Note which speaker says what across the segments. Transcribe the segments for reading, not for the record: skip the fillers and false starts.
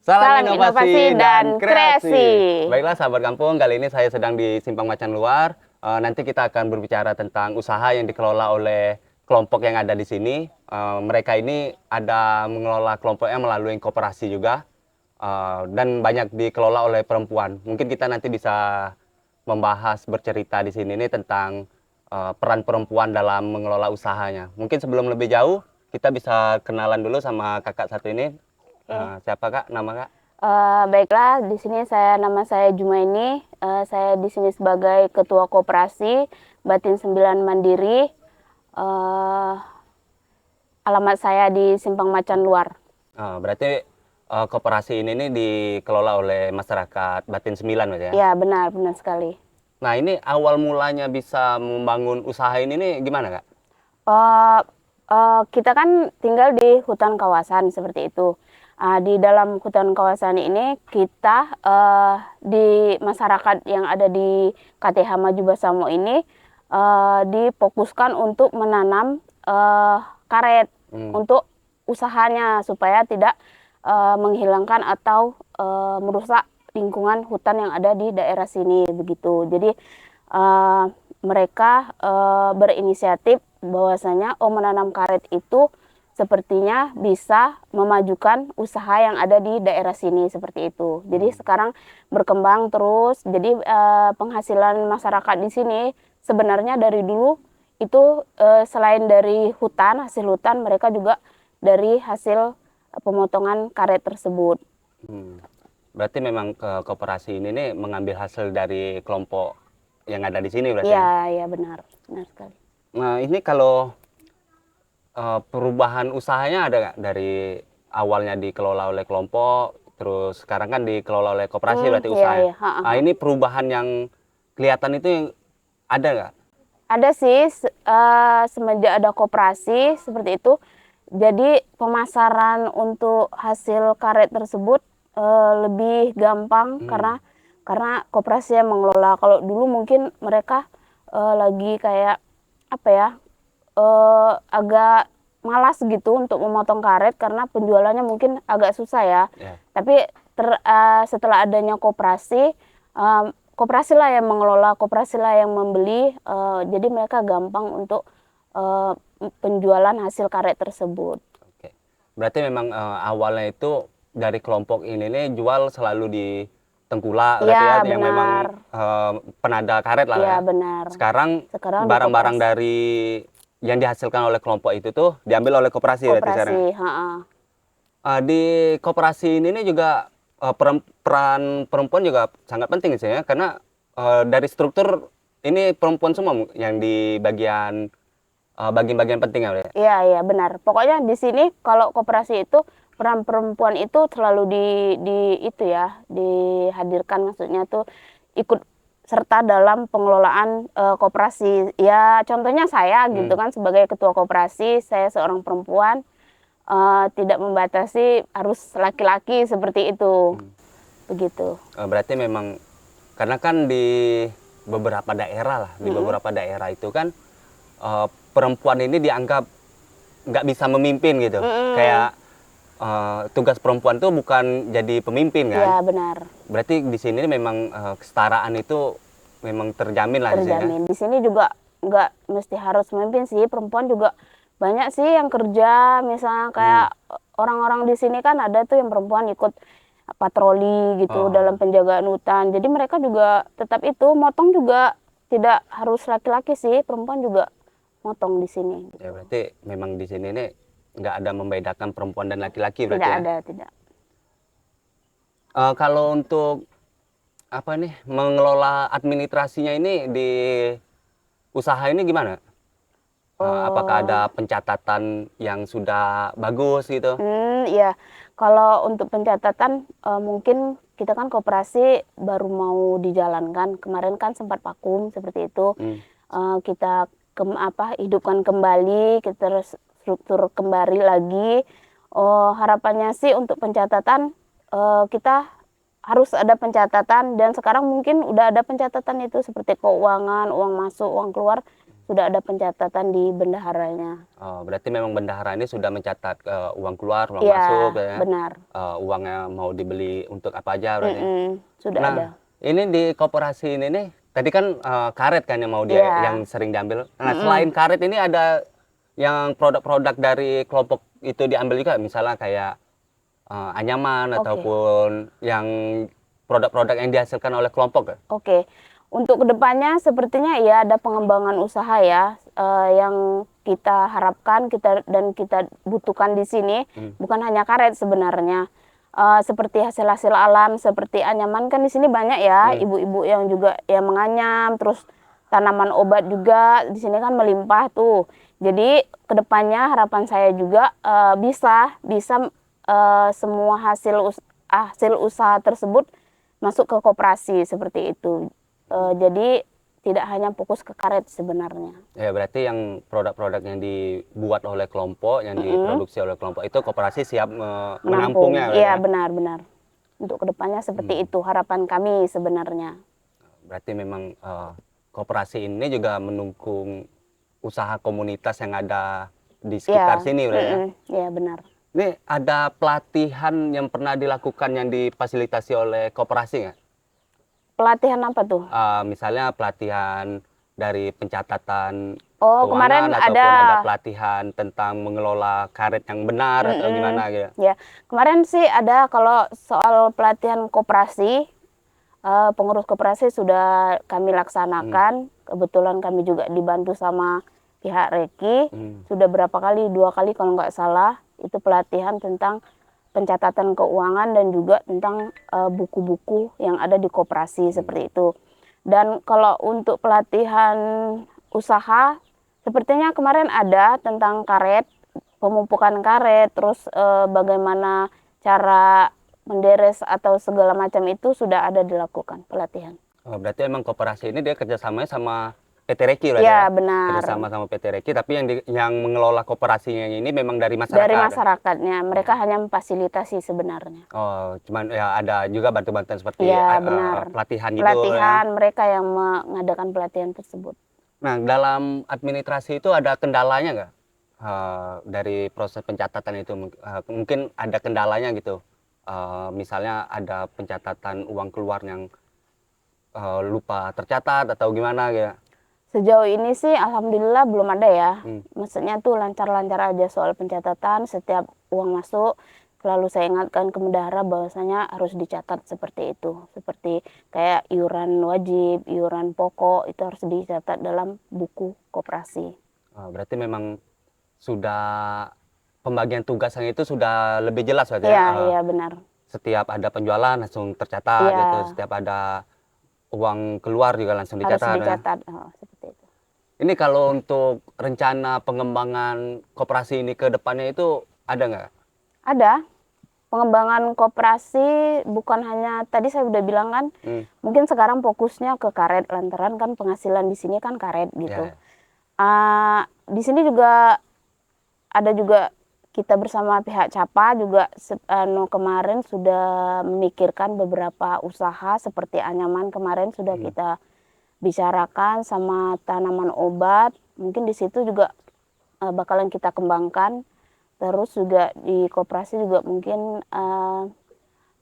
Speaker 1: Salam inovasi dan kreasi.
Speaker 2: Baiklah sahabat kampung, kali ini saya sedang di Simpang Macan Luar. Nanti kita akan berbicara tentang usaha yang dikelola oleh kelompok yang ada di sini. Mereka ini ada mengelola kelompoknya melalui koperasi juga. Dan banyak dikelola oleh perempuan. Mungkin kita nanti bisa membahas bercerita di sini nih tentang peran perempuan dalam mengelola usahanya. Mungkin sebelum lebih jauh, kita bisa kenalan dulu sama kakak satu ini. Siapa kak? Nama kak?
Speaker 1: Baiklah, di sini nama saya Jumaini. Saya di sini sebagai ketua koperasi Batin 9 Mandiri. Alamat saya di Simpang Macan Luar.
Speaker 2: Berarti koperasi ini nih dikelola oleh masyarakat Batin 9 berarti ya?
Speaker 1: Ya, benar sekali.
Speaker 2: Nah, ini awal mulanya bisa membangun usaha ini nih gimana kak?
Speaker 1: Kita kan tinggal di hutan kawasan seperti itu. Di dalam hutan kawasan ini kita di masyarakat yang ada di KTH Maju Basamo ini difokuskan untuk menanam karet untuk usahanya supaya tidak menghilangkan atau merusak lingkungan hutan yang ada di daerah sini begitu. Jadi mereka berinisiatif bahwasanya menanam karet itu sepertinya bisa memajukan usaha yang ada di daerah sini seperti itu. Jadi sekarang berkembang terus. Jadi penghasilan masyarakat di sini sebenarnya dari dulu itu selain dari hasil hutan, mereka juga dari hasil pemotongan karet tersebut.
Speaker 2: Berarti memang koperasi ini nih mengambil hasil dari kelompok yang ada di sini berarti?
Speaker 1: Iya, benar sekali.
Speaker 2: Nah, ini kalau perubahan usahanya ada nggak dari awalnya dikelola oleh kelompok, terus sekarang kan dikelola oleh koperasi berarti usahanya.
Speaker 1: Iya.
Speaker 2: Nah, ini perubahan yang kelihatan itu yang ada nggak?
Speaker 1: Ada sih, semenjak ada koperasi seperti itu. Jadi pemasaran untuk hasil karet tersebut lebih gampang karena koperasi yang mengelola. Kalau dulu mungkin mereka lagi kayak apa ya? Agak malas gitu untuk memotong karet karena penjualannya mungkin agak susah ya. Tapi setelah adanya koperasi, koperasi lah yang mengelola, koperasi lah yang membeli, jadi mereka gampang untuk penjualan hasil karet tersebut.
Speaker 2: Oke. Berarti memang awalnya itu dari kelompok ini nih jual selalu di Tengkulak berarti ya, yang memang penada karet lah ya.
Speaker 1: Benar.
Speaker 2: Sekarang barang-barang dari yang dihasilkan oleh kelompok itu tuh diambil oleh koperasi berarti sekarang. Di koperasi ini nih juga peran perempuan juga sangat penting sih ya, karena dari struktur ini perempuan semua yang di bagian penting ya.
Speaker 1: Iya benar. Pokoknya di sini kalau koperasi itu peran perempuan itu selalu dihadirkan, maksudnya tuh ikut serta dalam pengelolaan koperasi. Ya contohnya saya gitu kan sebagai ketua koperasi, saya seorang perempuan, tidak membatasi harus laki-laki seperti itu. Begitu.
Speaker 2: Berarti memang karena kan di beberapa daerah lah, beberapa daerah itu kan perempuan ini dianggap nggak bisa memimpin gitu. Kayak tugas perempuan tuh bukan jadi pemimpin kan?
Speaker 1: Iya benar.
Speaker 2: Berarti di sini memang kesetaraan itu memang terjamin lah.
Speaker 1: Terjamin. Di sini juga nggak mesti harus memimpin sih, perempuan juga banyak sih yang kerja, misalnya kayak orang-orang di sini kan ada tuh yang perempuan ikut patroli gitu dalam penjagaan hutan. Jadi mereka juga tetap itu motong juga tidak harus laki-laki sih, perempuan juga motong di sini.
Speaker 2: Ya berarti memang di sini nih nggak ada membedakan perempuan dan laki-laki berarti
Speaker 1: ya?
Speaker 2: Tidak
Speaker 1: Tidak.
Speaker 2: Kalau untuk apa nih mengelola administrasinya ini di usaha ini gimana? Apakah ada pencatatan yang sudah bagus gitu?
Speaker 1: Iya, kalau untuk pencatatan mungkin kita kan koperasi baru mau dijalankan. Kemarin kan sempat vakum seperti itu. Kita hidupkan kembali, kita terus struktur kembali lagi. Harapannya sih untuk pencatatan kita harus ada pencatatan, dan sekarang mungkin udah ada pencatatan itu seperti keuangan, uang masuk, uang keluar, sudah ada pencatatan di bendaharanya.
Speaker 2: Oh, berarti memang bendahara ini sudah mencatat uang keluar, uang
Speaker 1: Iya,
Speaker 2: masuk, ya.
Speaker 1: benar.
Speaker 2: Uangnya mau dibeli untuk apa aja berarti.
Speaker 1: Sudah
Speaker 2: Nah,
Speaker 1: ada.
Speaker 2: ini di koperasi ini nih, tadi kan karet kan yang mau dia
Speaker 1: Iya.
Speaker 2: yang sering diambil. Nah, selain karet ini ada yang produk-produk dari kelompok itu diambil juga, misalnya kayak anyaman
Speaker 1: Oke.
Speaker 2: ataupun yang produk-produk yang dihasilkan oleh kelompok.
Speaker 1: Oke, untuk kedepannya sepertinya ya ada pengembangan usaha ya yang kita harapkan dan kita butuhkan di sini bukan hanya karet sebenarnya. Seperti hasil-hasil alam seperti anyaman kan di sini banyak ya ibu-ibu yang juga yang menganyam, terus tanaman obat juga di sini kan melimpah tuh. Jadi kedepannya harapan saya juga bisa semua hasil usaha tersebut masuk ke koperasi seperti itu. Jadi tidak hanya fokus ke karet sebenarnya.
Speaker 2: Ya, berarti yang produk-produk yang dibuat oleh kelompok, yang diproduksi oleh kelompok itu koperasi siap menampungnya.
Speaker 1: Iya, benar-benar. Untuk kedepannya seperti itu harapan kami sebenarnya.
Speaker 2: Berarti memang koperasi ini juga mendukung usaha komunitas yang ada di sekitar sini, berarti ya.
Speaker 1: Iya, benar.
Speaker 2: Ini ada pelatihan yang pernah dilakukan yang difasilitasi oleh koperasi nggak?
Speaker 1: Pelatihan apa tuh?
Speaker 2: Misalnya pelatihan dari pencatatan
Speaker 1: Oh,
Speaker 2: keuangan
Speaker 1: kemarin
Speaker 2: ataupun
Speaker 1: ada.
Speaker 2: ada pelatihan tentang mengelola karet yang benar atau gimana gitu.
Speaker 1: Ya, kemarin sih ada kalau soal pelatihan koperasi, pengurus koperasi sudah kami laksanakan. Kebetulan kami juga dibantu sama pihak Reki. Sudah berapa kali, 2 kali kalau nggak salah, itu pelatihan tentang pencatatan keuangan dan juga tentang buku-buku yang ada di koperasi seperti itu. Dan kalau untuk pelatihan usaha, sepertinya kemarin ada tentang karet, pemupukan karet, terus bagaimana cara menderes atau segala macam itu sudah ada dilakukan pelatihan.
Speaker 2: Oh, berarti emang koperasi ini dia kerjasamanya sama PT Reki berarti
Speaker 1: Ya,
Speaker 2: ya?
Speaker 1: benar.
Speaker 2: Kerjasama sama PT Reki, tapi yang mengelola koperasinya ini memang dari masyarakat.
Speaker 1: Dari masyarakatnya, mereka hanya memfasilitasi sebenarnya.
Speaker 2: Oh, cuman ya ada juga bantu-bantuan seperti
Speaker 1: Ya, benar.
Speaker 2: pelatihan gitu.
Speaker 1: Pelatihan, mereka yang mengadakan pelatihan tersebut.
Speaker 2: Nah, dalam administrasi itu ada kendalanya nggak? Dari proses pencatatan itu mungkin ada kendalanya gitu. Misalnya ada pencatatan uang keluar yang lupa tercatat atau gimana gitu.
Speaker 1: Sejauh ini sih alhamdulillah belum ada ya. Maksudnya tuh lancar-lancar aja soal pencatatan. Setiap uang masuk selalu saya ingatkan ke bendahara bahwasanya harus dicatat seperti itu. Seperti kayak iuran wajib, iuran pokok itu harus dicatat dalam buku koperasi.
Speaker 2: Berarti memang sudah pembagian tugasnya itu sudah lebih jelas berarti
Speaker 1: Iya,
Speaker 2: ya?
Speaker 1: iya benar.
Speaker 2: Setiap ada penjualan langsung tercatat gitu. Setiap ada uang keluar juga langsung dicatat.
Speaker 1: Harus dicatat, seperti itu.
Speaker 2: Ini kalau untuk rencana pengembangan koperasi ini ke depannya itu ada nggak?
Speaker 1: Ada. Pengembangan koperasi bukan hanya tadi saya udah bilang kan, mungkin sekarang fokusnya ke karet lantaran kan penghasilan di sini kan karet gitu. Di sini juga ada juga kita bersama pihak Capa juga kemarin sudah memikirkan beberapa usaha seperti anyaman kemarin sudah kita bicarakan sama tanaman obat. Mungkin di situ juga bakalan kita kembangkan. Terus juga di koperasi juga mungkin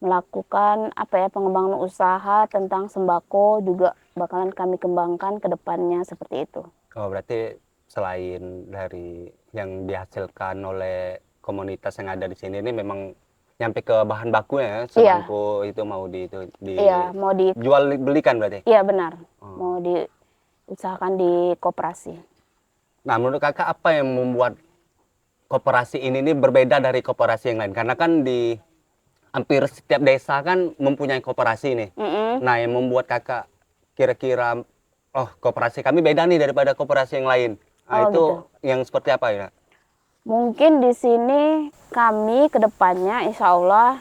Speaker 1: melakukan pengembangan usaha tentang sembako juga bakalan kami kembangkan ke depannya seperti itu.
Speaker 2: Oh, berarti selain dari yang dihasilkan oleh komunitas yang ada di sini ini memang nyampe ke bahan baku ya, semangkuk itu mau
Speaker 1: mau
Speaker 2: jual belikan berarti?
Speaker 1: Iya benar, mau diusahakan di koperasi.
Speaker 2: Nah, menurut kakak apa yang membuat koperasi ini berbeda dari koperasi yang lain? Karena kan di hampir setiap desa kan mempunyai koperasi nih. Nah, yang membuat kakak kira-kira koperasi kami beda nih daripada koperasi yang lain. Nah, itu gitu. Yang seperti apa ya?
Speaker 1: Mungkin di sini kami ke depannya insya Allah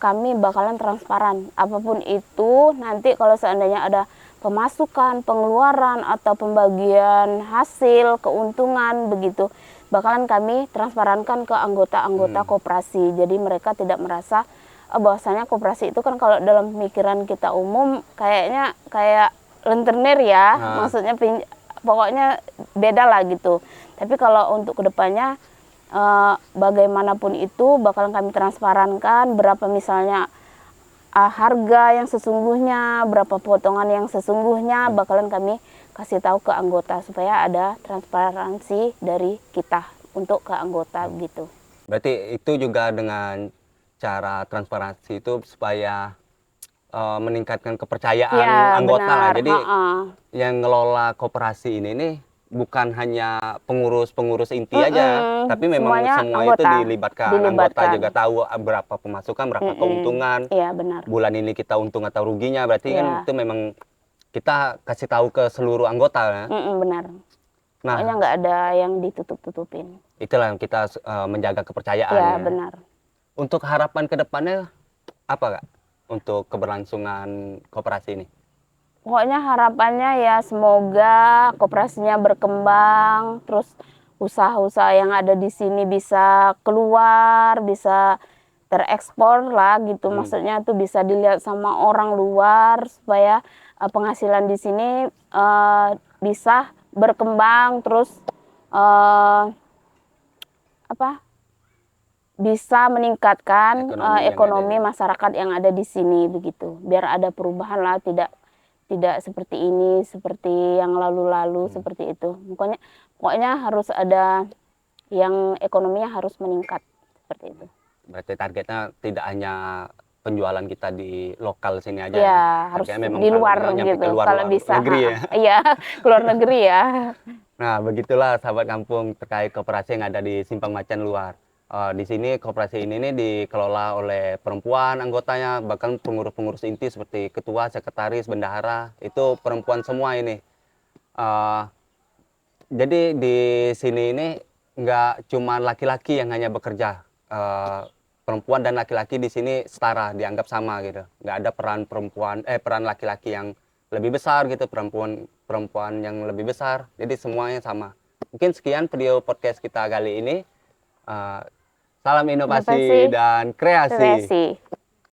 Speaker 1: kami bakalan transparan. Apapun itu nanti kalau seandainya ada pemasukan, pengeluaran atau pembagian hasil, keuntungan begitu, bakalan kami transparankan ke anggota-anggota koperasi. Jadi mereka tidak merasa bahwasanya koperasi itu kan kalau dalam pemikiran kita umum kayaknya kayak rentenir ya, maksudnya pokoknya beda lah gitu. Tapi kalau untuk kedepannya bagaimanapun itu bakalan kami transparankan berapa misalnya harga yang sesungguhnya, berapa potongan yang sesungguhnya bakalan kami kasih tahu ke anggota supaya ada transparansi dari kita untuk ke anggota gitu.
Speaker 2: Berarti itu juga dengan cara transparansi itu supaya meningkatkan kepercayaan
Speaker 1: Ya,
Speaker 2: anggota lah.
Speaker 1: benar.
Speaker 2: Jadi yang ngelola koperasi ini nih bukan hanya pengurus-pengurus inti aja, tapi memang
Speaker 1: Semuanya
Speaker 2: semua itu
Speaker 1: anggota
Speaker 2: dilibatkan. Anggota
Speaker 1: dilibatkan.
Speaker 2: juga tahu berapa pemasukan, berapa keuntungan,
Speaker 1: Iya, benar.
Speaker 2: bulan ini kita untung atau ruginya. Berarti kan
Speaker 1: Iya.
Speaker 2: itu memang kita kasih tahu ke seluruh anggota ya.
Speaker 1: Benar.
Speaker 2: Nah,
Speaker 1: Pokoknya nggak ada yang ditutup-tutupin.
Speaker 2: itulah yang kita menjaga kepercayaan
Speaker 1: Ya,
Speaker 2: ya.
Speaker 1: benar.
Speaker 2: Untuk harapan ke depannya apa, Kak? Untuk keberlangsungan koperasi ini?
Speaker 1: Pokoknya harapannya ya semoga koperasinya berkembang, terus usaha-usaha yang ada di sini bisa keluar, bisa terekspor lah gitu. Maksudnya tuh bisa dilihat sama orang luar supaya penghasilan di sini bisa berkembang, terus bisa meningkatkan ekonomi masyarakat yang ada di sini begitu. Biar ada perubahan lah, tidak seperti ini, seperti yang lalu-lalu seperti itu. Pokoknya harus ada yang ekonominya harus meningkat seperti itu.
Speaker 2: Berarti targetnya tidak hanya penjualan kita di lokal sini aja
Speaker 1: Ya, harus
Speaker 2: targetnya memang
Speaker 1: di luar
Speaker 2: nyampe
Speaker 1: gitu.
Speaker 2: keluar
Speaker 1: Kalau bisa,
Speaker 2: negeri ya.
Speaker 1: iya, keluar negeri ya.
Speaker 2: Nah, begitulah sahabat kampung terkait koperasi yang ada di Simpang Macan Luar. Di sini koperasi ini nih dikelola oleh perempuan anggotanya, bahkan pengurus-pengurus inti seperti ketua, sekretaris, bendahara, itu perempuan semua ini. Eh, jadi di sini ini nggak cuma laki-laki yang hanya bekerja. Perempuan dan laki-laki di sini setara, dianggap sama gitu. Nggak ada peran laki-laki yang lebih besar gitu, perempuan yang lebih besar. Jadi semuanya sama. Mungkin sekian video podcast kita kali ini. Salam inovasi dan kreasi.